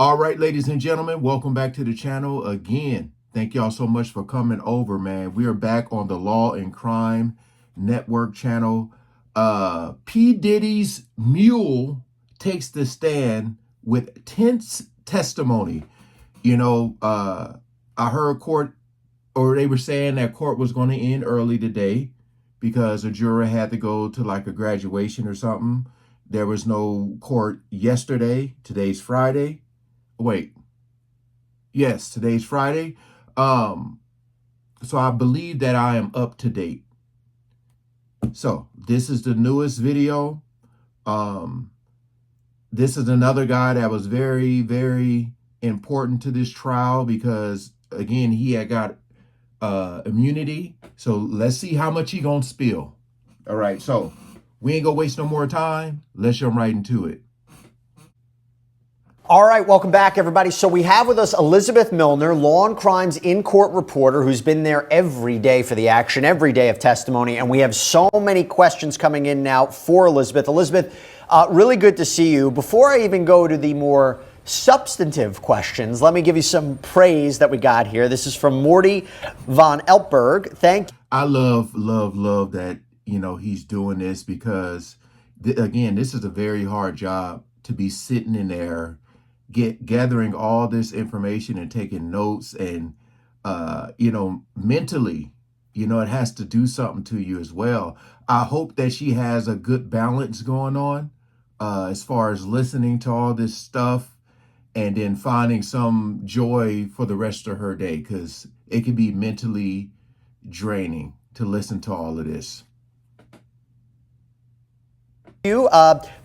All right, ladies and gentlemen, welcome back to the channel again. Thank y'all so much for coming over, man. We are back on the Law and Crime Network channel. P. Diddy's Mule takes the stand with tense testimony. I heard court, or they were saying that court was going to end early today because a juror had to go to like a graduation or something. There was no court yesterday. Today's Friday. Wait. Yes, today's Friday. So I believe that I am up to date. So this is the newest video. This is another guy that was very, very important to this trial because, again, he had got immunity. So let's see how much he gonna spill. All right, so we ain't gonna waste no more time. Let's jump right into it. All right, welcome back, everybody. So we have with us Elizabeth Milner, Law and Crimes in-court reporter, who's been there every day for the action, every day of testimony. And we have so many questions coming in now for Elizabeth. Elizabeth, really good to see you. Before I even go to the more substantive questions, let me give you some praise that we got here. This is from Morty von Eltberg. Thank you. I love that, he's doing this because, again, this is a very hard job to be sitting in there gathering all this information and taking notes and mentally, it has to do something to you as well. I hope that she has a good balance going on as far as listening to all this stuff and then finding some joy for the rest of her day, because it can be mentally draining to listen to all of this.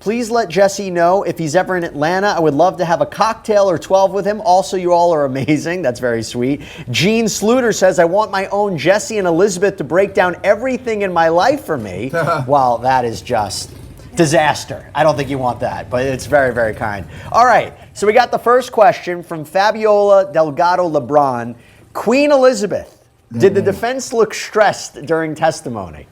Please let Jesse know if he's ever in Atlanta. I would love to have a cocktail or 12 with him. Also, you all are amazing. That's very sweet. Gene Sluter says, I want my own Jesse and Elizabeth to break down everything in my life for me. Well, that is just disaster. I don't think you want that, but it's very, very kind. All right, so we got the first question from Fabiola Delgado Lebron. Queen Elizabeth, did the defense look stressed during testimony?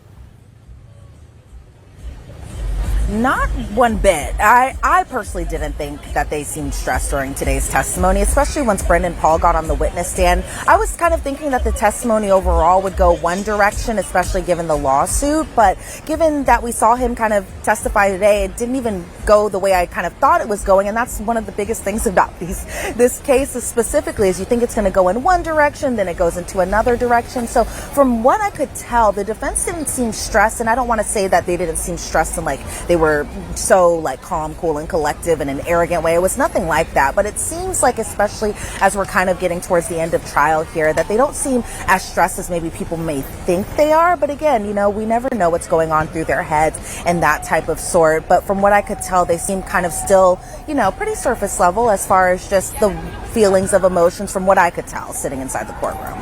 Not one bit. I personally didn't think that they seemed stressed during today's testimony, especially once Brendan Paul got on the witness stand. I was kind of thinking that the testimony overall would go one direction, especially given the lawsuit. But given that we saw him kind of testify today, it didn't even go the way I kind of thought it was going. And that's one of the biggest things about this case specifically, is you think it's going to go in one direction, then it goes into another direction. So from what I could tell, the defense didn't seem stressed. And I don't want to say that they didn't seem stressed and like they were so like calm, cool, and collective in an arrogant way. It was nothing like that. But it seems like, especially as we're kind of getting towards the end of trial here, that they don't seem as stressed as maybe people may think they are. But again, we never know what's going on through their heads and that type of sort. But from what I could tell, they seem kind of still, pretty surface level as far as just the feelings of emotions from what I could tell sitting inside the courtroom.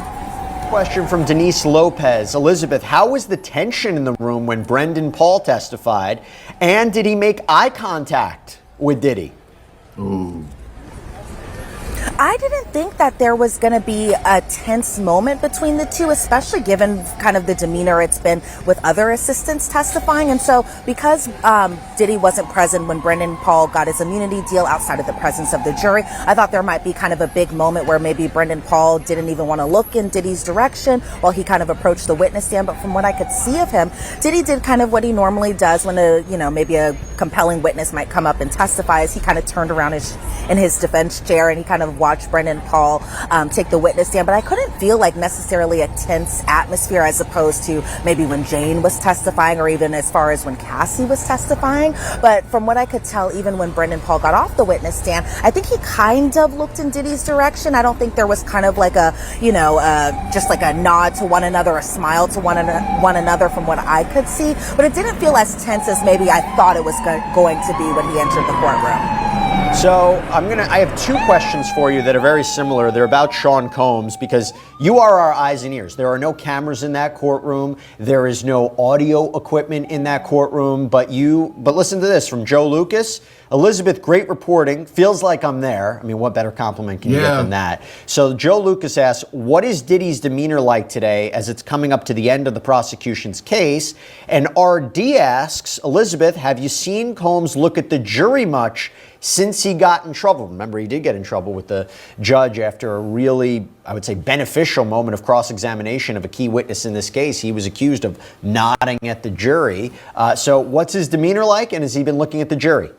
Question from Denise Lopez. Elizabeth, how was the tension in the room when Brendan Paul testified? And did he make eye contact with Diddy? Ooh. I didn't think that there was going to be a tense moment between the two, especially given kind of the demeanor it's been with other assistants testifying. And so because Diddy wasn't present when Brendan Paul got his immunity deal outside of the presence of the jury, I thought there might be kind of a big moment where maybe Brendan Paul didn't even want to look in Diddy's direction while he kind of approached the witness stand. But from what I could see of him, Diddy did kind of what he normally does when maybe a compelling witness might come up and testify, is he kind of turned around in his defense chair and he kind of watched Brendan Paul take the witness stand. But I couldn't feel like necessarily a tense atmosphere as opposed to maybe when Jane was testifying, or even as far as when Cassie was testifying. But from what I could tell, even when Brendan Paul got off the witness stand, I think he kind of looked in Diddy's direction. I don't think there was kind of like a, just like a nod to one another, a smile to one another from what I could see. But it didn't feel as tense as maybe I thought it was going to be when he entered the courtroom. So I have two questions for you that are very similar. They're about Sean Combs, because you are our eyes and ears. There are no cameras in that courtroom. There is no audio equipment in that courtroom. But listen to this from Joe Lucas. Elizabeth, great reporting. Feels like I'm there. I mean, what better compliment can you get than that? So Joe Lucas asks, what is Diddy's demeanor like today as it's coming up to the end of the prosecution's case? And RD asks, Elizabeth, have you seen Combs look at the jury much since he got in trouble. Remember, he did get in trouble with the judge after a really, I would say, beneficial moment of cross-examination of a key witness in this case. He was accused of nodding at the jury. So what's his demeanor like, and has he been looking at the jury?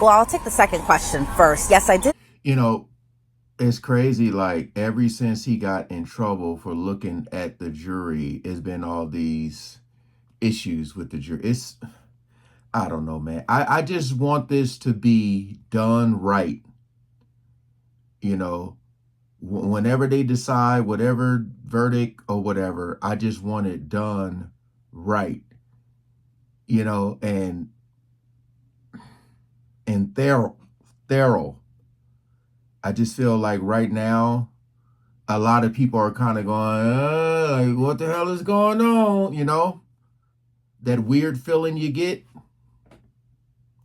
Well, I'll take the second question first. Yes, I did. You know, it's crazy. Like, ever since he got in trouble for looking at the jury, it's been all these issues with the jury. I don't know, man. I just want this to be done right. You know, whenever they decide whatever verdict or whatever, I just want it done right. You know, and thorough. I just feel like right now, a lot of people are kind of going, like, what the hell is going on? You know, that weird feeling you get.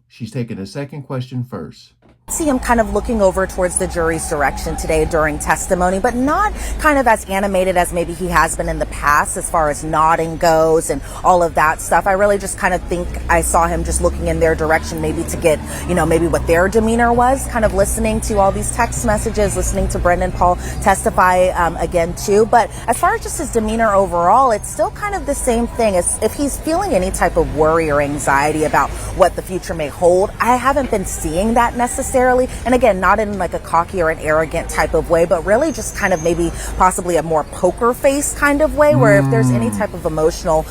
She's taking the second question first. See him kind of looking over towards the jury's direction today during testimony, but not kind of as animated as maybe he has been in the past as far as nodding goes and all of that stuff. I really just kind of think I saw him just looking in their direction, maybe to get, you know, maybe what their demeanor was, kind of listening to all these text messages, listening to Brendan Paul testify again too. But as far as just his demeanor overall, it's still kind of the same thing. As if he's feeling any type of worry or anxiety about what the future may hold, I haven't been seeing that necessarily. And again, not in like a cocky or an arrogant type of way, but really just kind of maybe possibly a more poker face kind of way, where if there's any type of emotional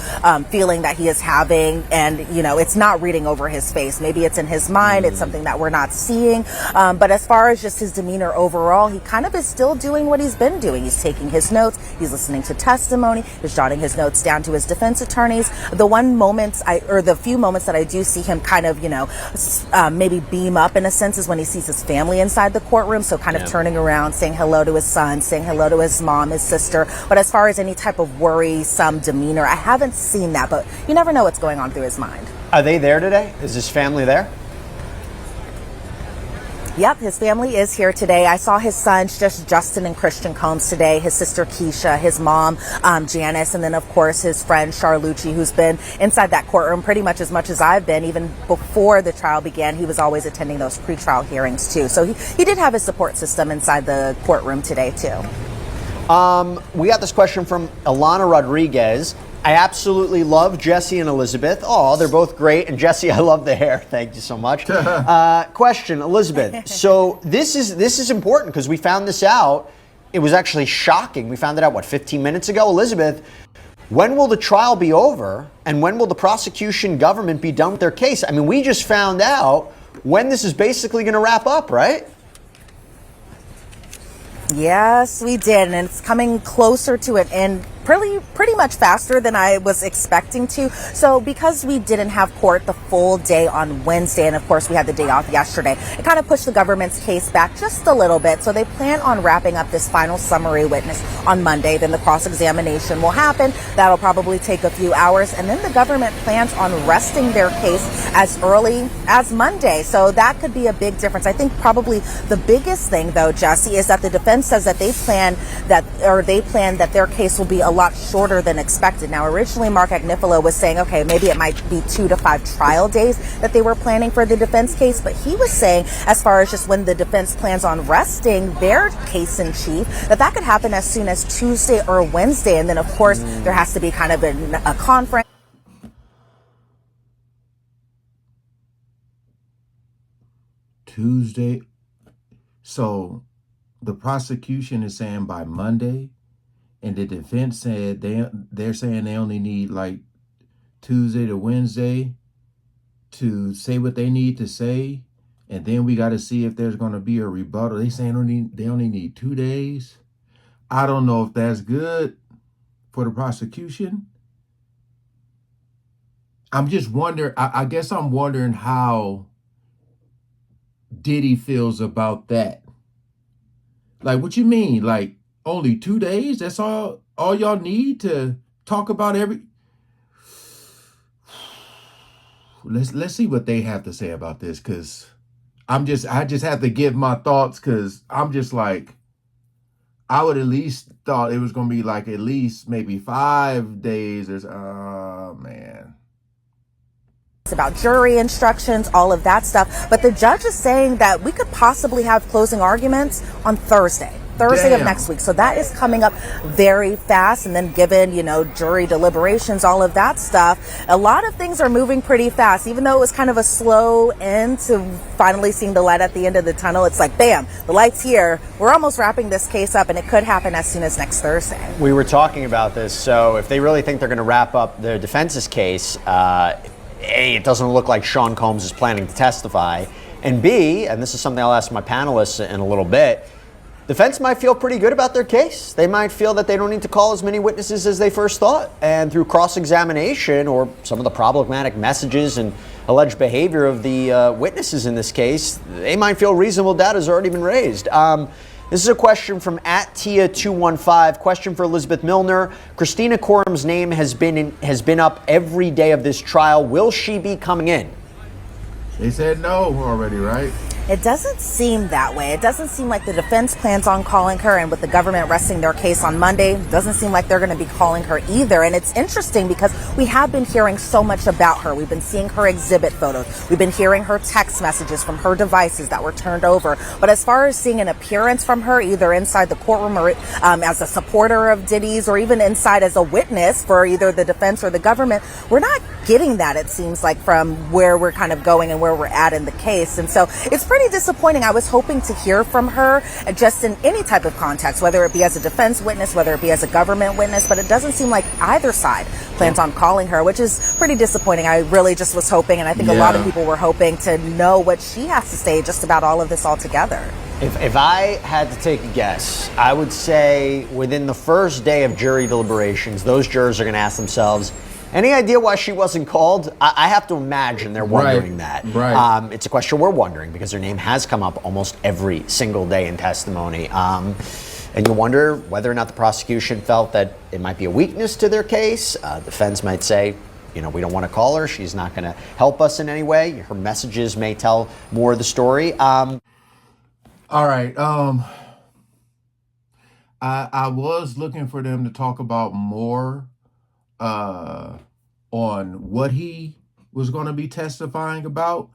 feeling that he is having and, you know, it's not reading over his face, maybe it's in his mind, it's something that we're not seeing. But as far as just his demeanor overall, he kind of is still doing what he's been doing. He's taking his notes, he's listening to testimony, he's jotting his notes down to his defense attorneys. The few moments that I do see him kind of, you know, maybe beam up in a sense is when he sees his family inside the courtroom. So kind of turning around, saying hello to his son, saying hello to his mom, his sister. But as far as any type of worrisome demeanor, I haven't seen that, but you never know what's going on through his mind. Are they there today? Is his family there? Yep, his family is here today. I saw his sons, just Justin and Christian Combs today, his sister Keisha, his mom, Janice, and then of course his friend Charlucci, who's been inside that courtroom pretty much as I've been. Even before the trial began, he was always attending those pretrial hearings too. So he did have his support system inside the courtroom today too. We got this question from Ilana Rodriguez. I absolutely love Jesse and Elizabeth. Oh, they're both great. And Jesse, I love the hair. Thank you so much. Question, Elizabeth. So this is important because we found this out. It was actually shocking. We found it out, 15 minutes ago? Elizabeth, when will the trial be over? And when will the prosecution government be done with their case? I mean, we just found out when this is basically going to wrap up, right? Yes, we did. And it's coming closer to an end pretty much faster than I was expecting to. So because we didn't have court the full day on Wednesday, and of course we had the day off yesterday, it kind of pushed the government's case back just a little bit. So they plan on wrapping up this final summary witness on Monday. Then the cross-examination will happen. That'll probably take a few hours. And then the government plans on resting their case as early as Monday. So that could be a big difference. I think probably the biggest thing though, Jesse, is that the defense says that they plan that their case will be a lot shorter than expected. Now, originally, Mark Agnifilo was saying, okay, maybe it might be 2 to 5 trial days that they were planning for the defense case. But he was saying, as far as just when the defense plans on resting their case in chief, that could happen as soon as Tuesday or Wednesday. And then, of course, there has to be kind of a conference. Tuesday. So the prosecution is saying by Monday. And the defense said they're saying they only need like Tuesday to Wednesday to say what they need to say. And then we got to see if there's going to be a rebuttal. They saying they only need 2 days. I don't know if that's good for the prosecution. I'm just wondering, I guess I'm wondering how Diddy feels about that. Like, what you mean? Like, only 2 days? That's all y'all need to talk about every... Let's see what they have to say about this, because I just have to give my thoughts, because I'm just like, I would at least thought it was going to be like at least maybe 5 days. Oh, man. about jury instructions, all of that stuff. But the judge is saying that we could possibly have closing arguments on Thursday of next week. So that is coming up very fast. And then given, jury deliberations, all of that stuff, a lot of things are moving pretty fast. Even though it was kind of a slow end to finally seeing the light at the end of the tunnel, it's like, bam, the light's here. We're almost wrapping this case up, and it could happen as soon as next Thursday. We were talking about this. So if they really think they're going to wrap up their defense's case, A, it doesn't look like Sean Combs is planning to testify. And B, and this is something I'll ask my panelists in a little bit, defense might feel pretty good about their case. They might feel that they don't need to call as many witnesses as they first thought. And through cross-examination or some of the problematic messages and alleged behavior of the witnesses in this case, they might feel reasonable doubt has already been raised. This is a question from @Tia215. Question for Elizabeth Milner. Christina Quorum's name has been up every day of this trial. Will she be coming in? They said no already, right? It doesn't seem that way. It doesn't seem like the defense plans on calling her, and with the government resting their case on Monday, it doesn't seem like they're going to be calling her either. And it's interesting because we have been hearing so much about her. We've been seeing her exhibit photos. We've been hearing her text messages from her devices that were turned over. But as far as seeing an appearance from her, either inside the courtroom or as a supporter of Diddy's, or even inside as a witness for either the defense or the government, we're not getting that, it seems like, from where we're kind of going and where we're at in the case. And so it's pretty disappointing. I was hoping to hear from her just in any type of context, whether it be as a defense witness, whether it be as a government witness, but it doesn't seem like either side plans on calling her, which is pretty disappointing. I really just was hoping, and I think a lot of people were hoping to know what she has to say just about all of this altogether. If I had to take a guess, I would say within the first day of jury deliberations, those jurors are going to ask themselves, any idea why she wasn't called? I have to imagine they're wondering that. Right. It's a question we're wondering because her name has come up almost every single day in testimony. And you wonder whether or not the prosecution felt that it might be a weakness to their case. Defense might say, we don't want to call her. She's not going to help us in any way. Her messages may tell more of the story. All right. I was looking for them to talk about more on what he was going to be testifying about,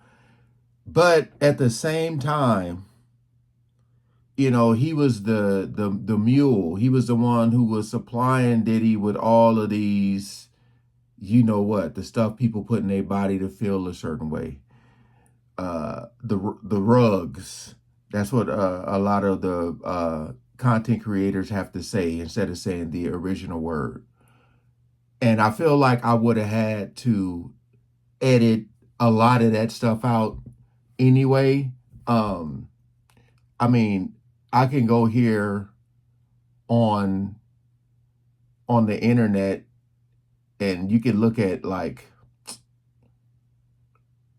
but at the same time, he was the mule. He was the one who was supplying Diddy with all of these, the stuff people put in their body to feel a certain way. The rugs. That's what a lot of the content creators have to say instead of saying the original word. And I feel like I would have had to edit a lot of that stuff out anyway. I mean, I can go here on the internet and you can look at like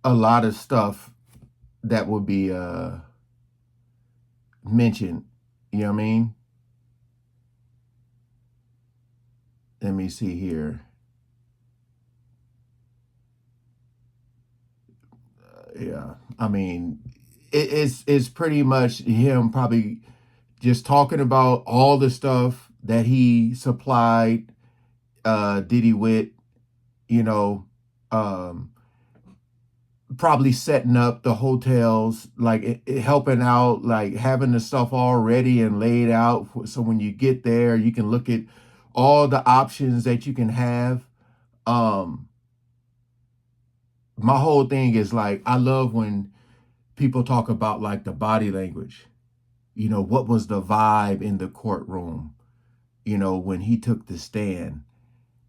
a lot of stuff that would be mentioned. You know what I mean? Let me see here. Yeah, I mean, it's pretty much him probably just talking about all the stuff that he supplied Diddy with, probably setting up the hotels, like helping out, like having the stuff all ready and laid out. So when you get there, you can look at all the options that you can have. My whole thing is like, I love when people talk about like the body language, what was the vibe in the courtroom, when he took the stand,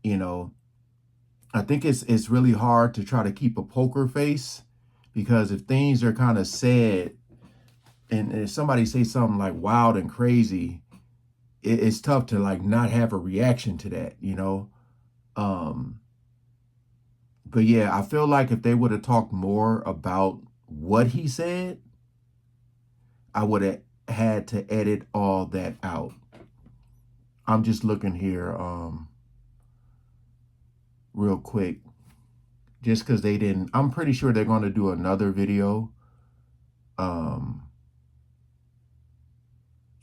I think it's really hard to try to keep a poker face, because if things are kind of said and if somebody say something like wild and crazy, it's tough to like not have a reaction to that, But yeah, I feel like if they would have talked more about what he said, I would have had to edit all that out. I'm just looking here real quick, just because they didn't. I'm pretty sure they're going to do another video.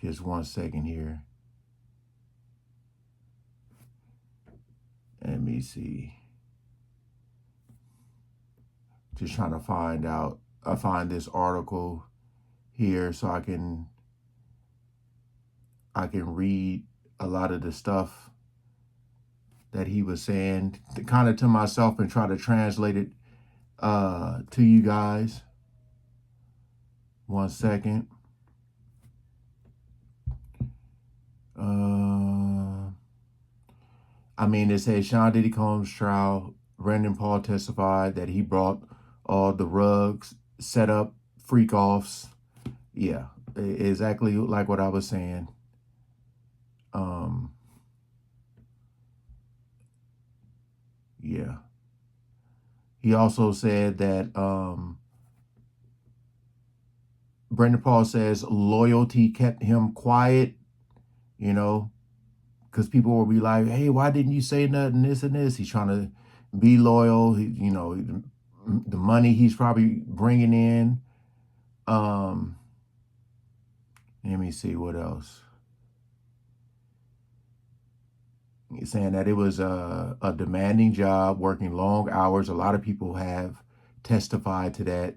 Just 1 second here. Let me see. Just trying to find out. I find this article here so I can read a lot of the stuff that he was saying, kind of to myself, and try to translate it to you guys. 1 second. I mean, it says Sean Diddy Combs trial. Brendan Paul testified that he brought all the rugs, set up, freak offs. Yeah, exactly like what I was saying. Yeah. He also said that Brendan Paul says loyalty kept him quiet, you know, because people will be like, hey, why didn't you say nothing, this and this? He's trying to be loyal. He, you know, the money he's probably bringing in. Let me see what else. He's saying that it was a demanding job, working long hours. A lot of people have testified to that.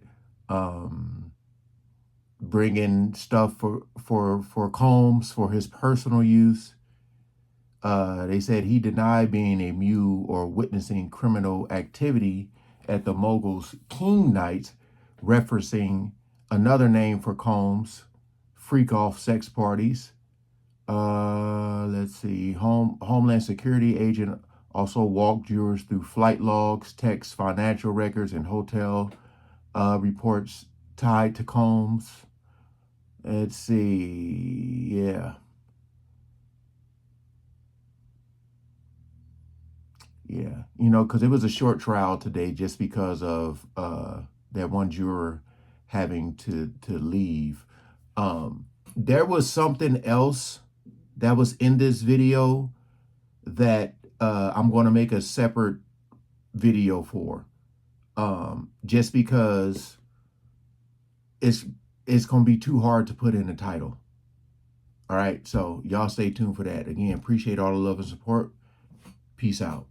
Bringing stuff for Combs for his personal use. They said he denied being a mule or witnessing criminal activity at the Mogul's King Night, referencing another name for Combs, freak-off sex parties. Let's see. Homeland Security agent also walked jurors through flight logs, texts, financial records, and hotel reports tied to Combs. Let's see. Yeah. Yeah. You know, because it was a short trial today just because of that one juror having to leave. There was something else that was in this video that I'm going to make a separate video for, just because it's going to be too hard to put in the title. All right, so y'all stay tuned for that. Again, appreciate all the love and support. Peace out.